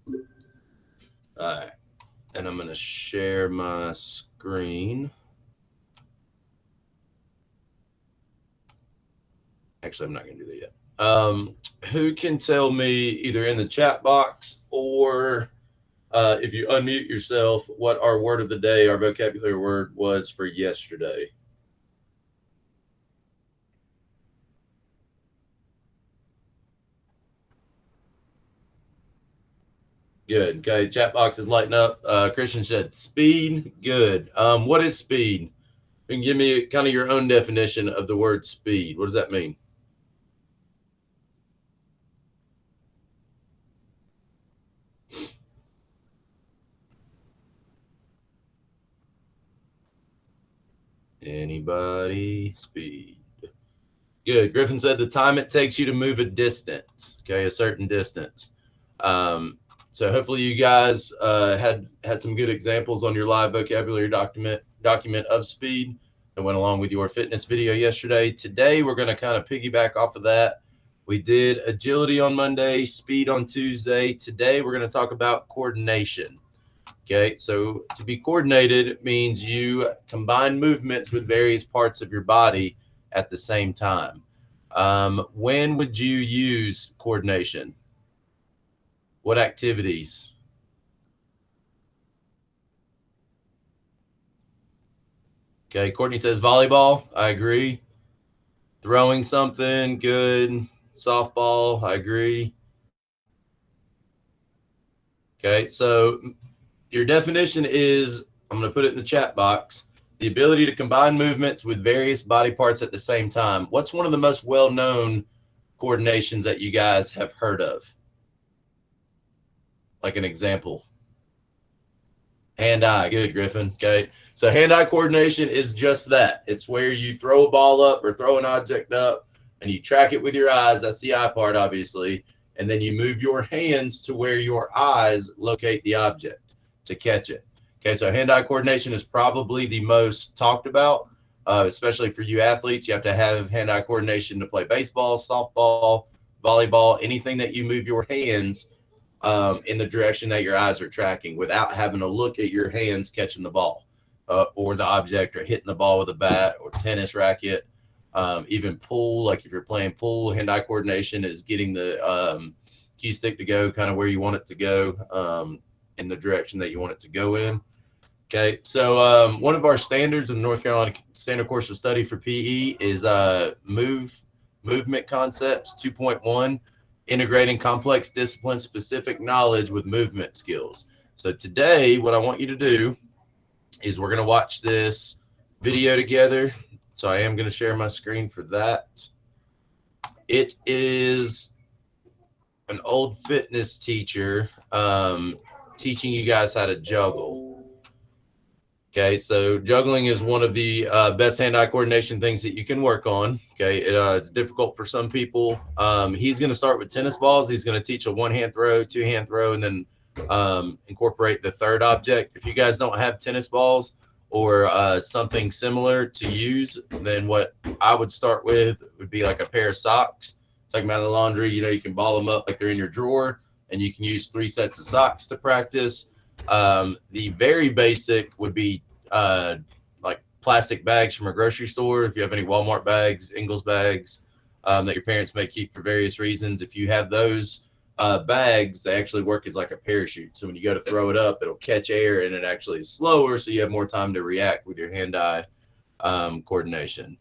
All right, and I'm going to share my screen. Actually, I'm not going to do that yet. Who can tell me either in the chat box or if you unmute yourself what our word of the day, our vocabulary word was for yesterday? Good. Okay. Chat box is lighting up. Christian said speed. Good. What is speed? You can give me kind of your own definition of the word speed. What does that mean? Anybody? Speed. Good. Griffin said the time it takes you to move a distance. Okay, a certain distance. Um, so hopefully you guys had some good examples on your live vocabulary document of speed that went along with your fitness video yesterday. Today we're going to kind of piggyback off of that. We did agility on Monday, speed on Tuesday. Today we're going to talk about coordination. Okay, so to be coordinated means you combine movements with various parts of your body at the same time. When would you use coordination? What activities? Okay, Courtney says volleyball. I agree. Throwing something, good. Softball, I agree. Okay, so your definition is I'm going to put it in the chat box the ability to combine movements with various body parts at the same time. What's one of the most well known coordinations that you guys have heard of? Like an example. Hand eye. Good, Griffin. Okay. So hand eye coordination is just that. It's where you throw a ball up or throw an object up and you track it with your eyes. That's the eye part, obviously. And then you move your hands to where your eyes locate the object to catch it. Okay. So hand eye coordination is probably the most talked about, especially for you athletes. You have to have hand eye coordination to play baseball, softball, volleyball, anything that you move your hands in the direction that your eyes are tracking without having to look at your hands catching the ball or the object or hitting the ball with a bat or tennis racket. Even pool, like if you're playing pool, hand-eye coordination is getting the key stick to go kind of where you want it to go in the direction that you want it to go in. Okay, so one of our standards in the North Carolina Standard Course of Study for PE is movement concepts 2.1, integrating complex discipline specific knowledge with movement skills. So today, what I want you to do is we're going to watch this video together. So I am going to share my screen for that. It is an old fitness teacher teaching you guys how to juggle. Okay, so juggling is one of the best hand-eye coordination things that you can work on. Okay, it's difficult for some people. He's going to start with tennis balls. He's going to teach a one-hand throw, two-hand throw, and then incorporate the third object. If you guys don't have tennis balls or something similar to use, then what I would start with would be like a pair of socks. Take them out of the laundry. You know, you can ball them up like they're in your drawer, and you can use 3 sets of socks to practice. The very basic would be like plastic bags from a grocery store. If you have any Walmart bags, Ingles bags that your parents may keep for various reasons, if you have those bags, they actually work as like a parachute. So when you go to throw it up, it'll catch air and it actually is slower, so you have more time to react with your hand-eye coordination.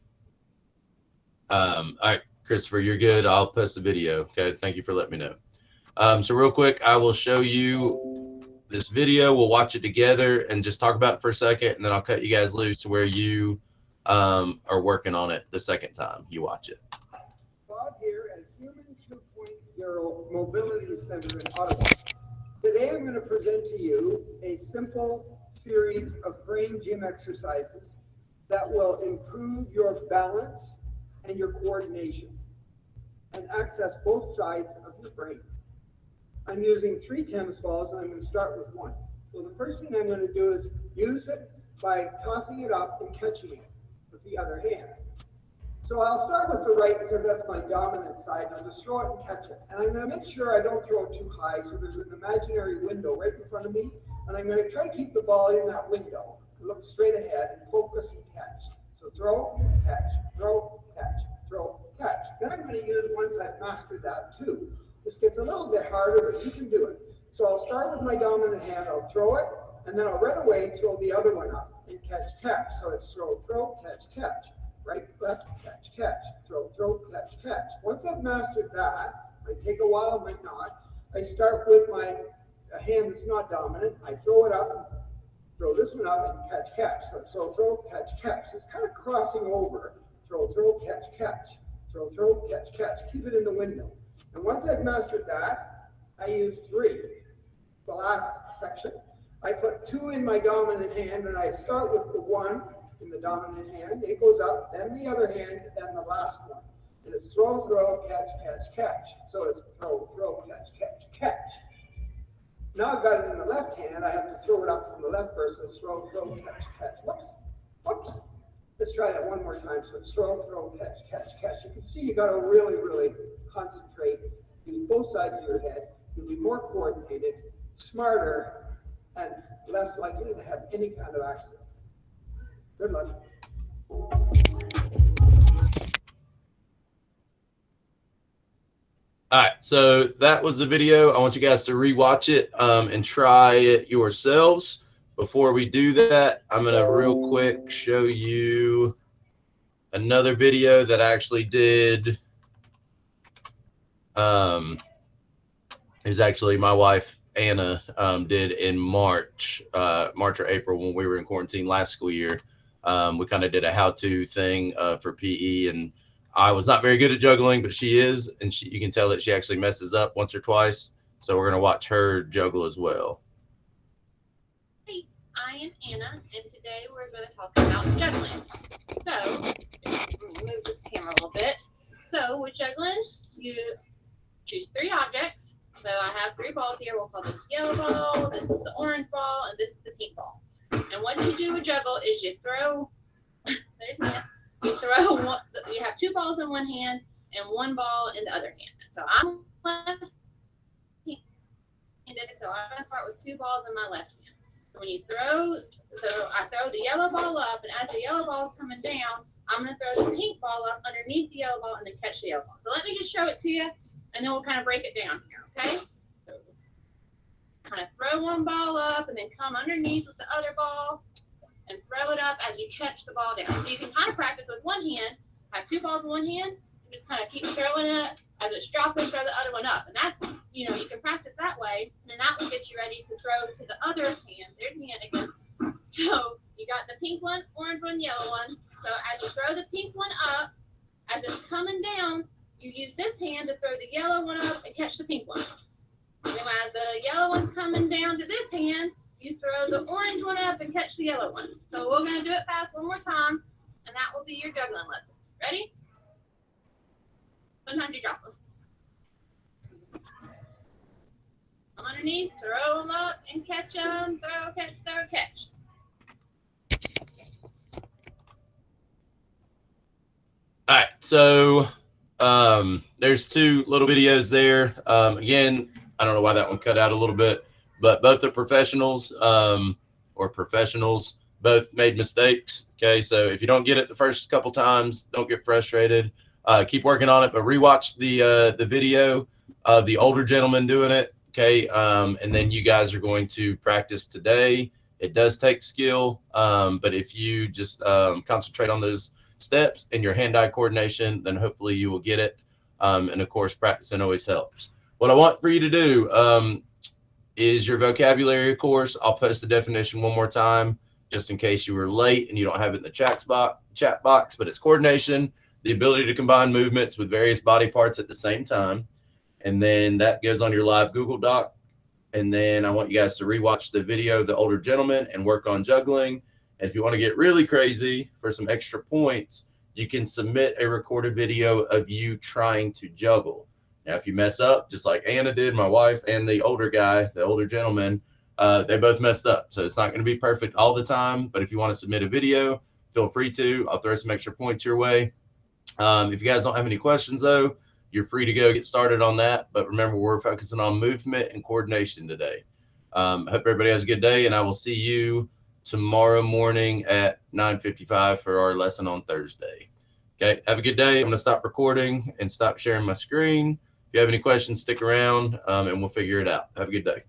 All right, Christopher, you're good. I'll post the video. Okay, thank you for letting me know. So real quick, I will show you this video. We'll watch it together and just talk about it for a second, and then I'll cut you guys loose to where you are working on it the second time you watch it. Bob here at Human 2.0 Mobility Center in Ottawa. Today I'm going to present to you a simple series of brain gym exercises that will improve your balance and your coordination and access both sides of your brain. I'm using 3 tennis balls and I'm going to start with 1. So the first thing I'm going to do is use it by tossing it up and catching it with the other hand. So I'll start with the right because that's my dominant side. I'll just throw it and catch it. And I'm going to make sure I don't throw it too high. So there's an imaginary window right in front of me. And I'm going to try to keep the ball in that window. Look straight ahead and focus and catch. So throw, catch, throw, catch, throw, catch. Then I'm going to use, once I've mastered that too. This gets a little bit harder, but you can do it. So I'll start with my dominant hand. I'll throw it. And then I'll right away throw the other one up and catch, catch. So it's throw, throw, catch, catch. Right, left, catch, catch, throw, throw, catch, catch. Once I've mastered that, might take a while, might not. I start with my hand that's not dominant. I throw it up, throw this one up, and catch, catch. So throw, catch, catch. It's kind of crossing over. Throw, throw, catch, catch. Throw, throw, catch, catch. Keep it in the window. And once I've mastered that, I use 3. The last section. I put 2 in my dominant hand, and I start with the 1 in the dominant hand. It goes up, then the other hand, then the last one. And it's throw, throw, catch, catch, catch. So it's throw, throw, catch, catch, catch. Now I've got it in the left hand. I have to throw it up from the left first. So it's throw, throw, catch, catch. Whoops, whoops. Let's try that one more time. So it's throw, throw, catch, catch, catch. You can see you got to really, really concentrate. Use both sides of your head. You'll be more coordinated, smarter, and less likely to have any kind of accident. Good luck. All right, so that was the video. I want you guys to rewatch it and try it yourselves. Before we do that, I'm going to real quick show you another video that I actually did. Is actually my wife Anna did in March or April when we were in quarantine last school year. We kind of did a how-to thing for PE, and I was not very good at juggling, but she is, and you can tell that she actually messes up once or twice. So we're going to watch her juggle as well. Hey, I am Anna, and today we're going to talk about juggling. So, move this camera a little bit. So, with juggling, you choose 3 objects. So I have 3 balls here. We'll call this yellow ball, this is the orange ball, and this is the pink ball. And what you do with juggle is you throw, there's Anna. You throw one, you have 2 balls in one hand and 1 ball in the other hand. So I'm left-handed, so I'm going to start with 2 balls in my left hand. So when you throw, so I throw the yellow ball up, and as the yellow ball is coming down, I'm going to throw the pink ball up underneath the yellow ball and then catch the yellow ball. So let me just show it to you, and then we'll kind of break it down here, okay? So kind of throw 1 ball up and then come underneath with the other ball and throw it up as you catch the ball down. So you can kind of practice with one hand, have 2 balls in one hand, and just kind of keep throwing it as it's dropping, throw the other one up. And that's, you know, you can practice that way, and then that will get you ready to throw to the other hand. There's the hand again. So you got the pink one, orange one, yellow one. So as you throw the pink one up, as it's coming down, you use this hand to throw the yellow one up and catch the pink one. And then as the yellow one's coming down to this hand, you throw the orange one up and catch the yellow one. So we're going to do it fast one more time, and that will be your juggling lesson. Ready? Sometimes you drop them. Come underneath, throw them up and catch them. Throw, catch, throw, catch. All right, so there's 2 little videos there. Again, I don't know why that one cut out a little bit, but both the professionals both made mistakes. Okay, so if you don't get it the first couple times, don't get frustrated. Keep working on it, but rewatch the video of the older gentleman doing it. Okay, and then you guys are going to practice today. It does take skill, but if you just concentrate on those steps and your hand-eye coordination, then hopefully you will get it. And of course, practicing always helps. What I want for you to do is your vocabulary course. I'll post the definition one more time, just in case you were late and you don't have it in the chat box, but it's coordination, the ability to combine movements with various body parts at the same time. And then that goes on your live Google Doc. And then I want you guys to rewatch the video of the older gentleman and work on juggling. And if you want to get really crazy for some extra points, you can submit a recorded video of you trying to juggle. Now, if you mess up, just like Anna did, my wife, and the older guy, the older gentleman, they both messed up. So it's not going to be perfect all the time. But if you want to submit a video, feel free to. I'll throw some extra points your way. If you guys don't have any questions, though, you're free to go get started on that. But remember, we're focusing on movement and coordination today. Hope everybody has a good day, and I will see you tomorrow morning at 9:55 for our lesson on Thursday. Okay, have a good day. I'm going to stop recording and stop sharing my screen. If you have any questions, stick around, and we'll figure it out. Have a good day.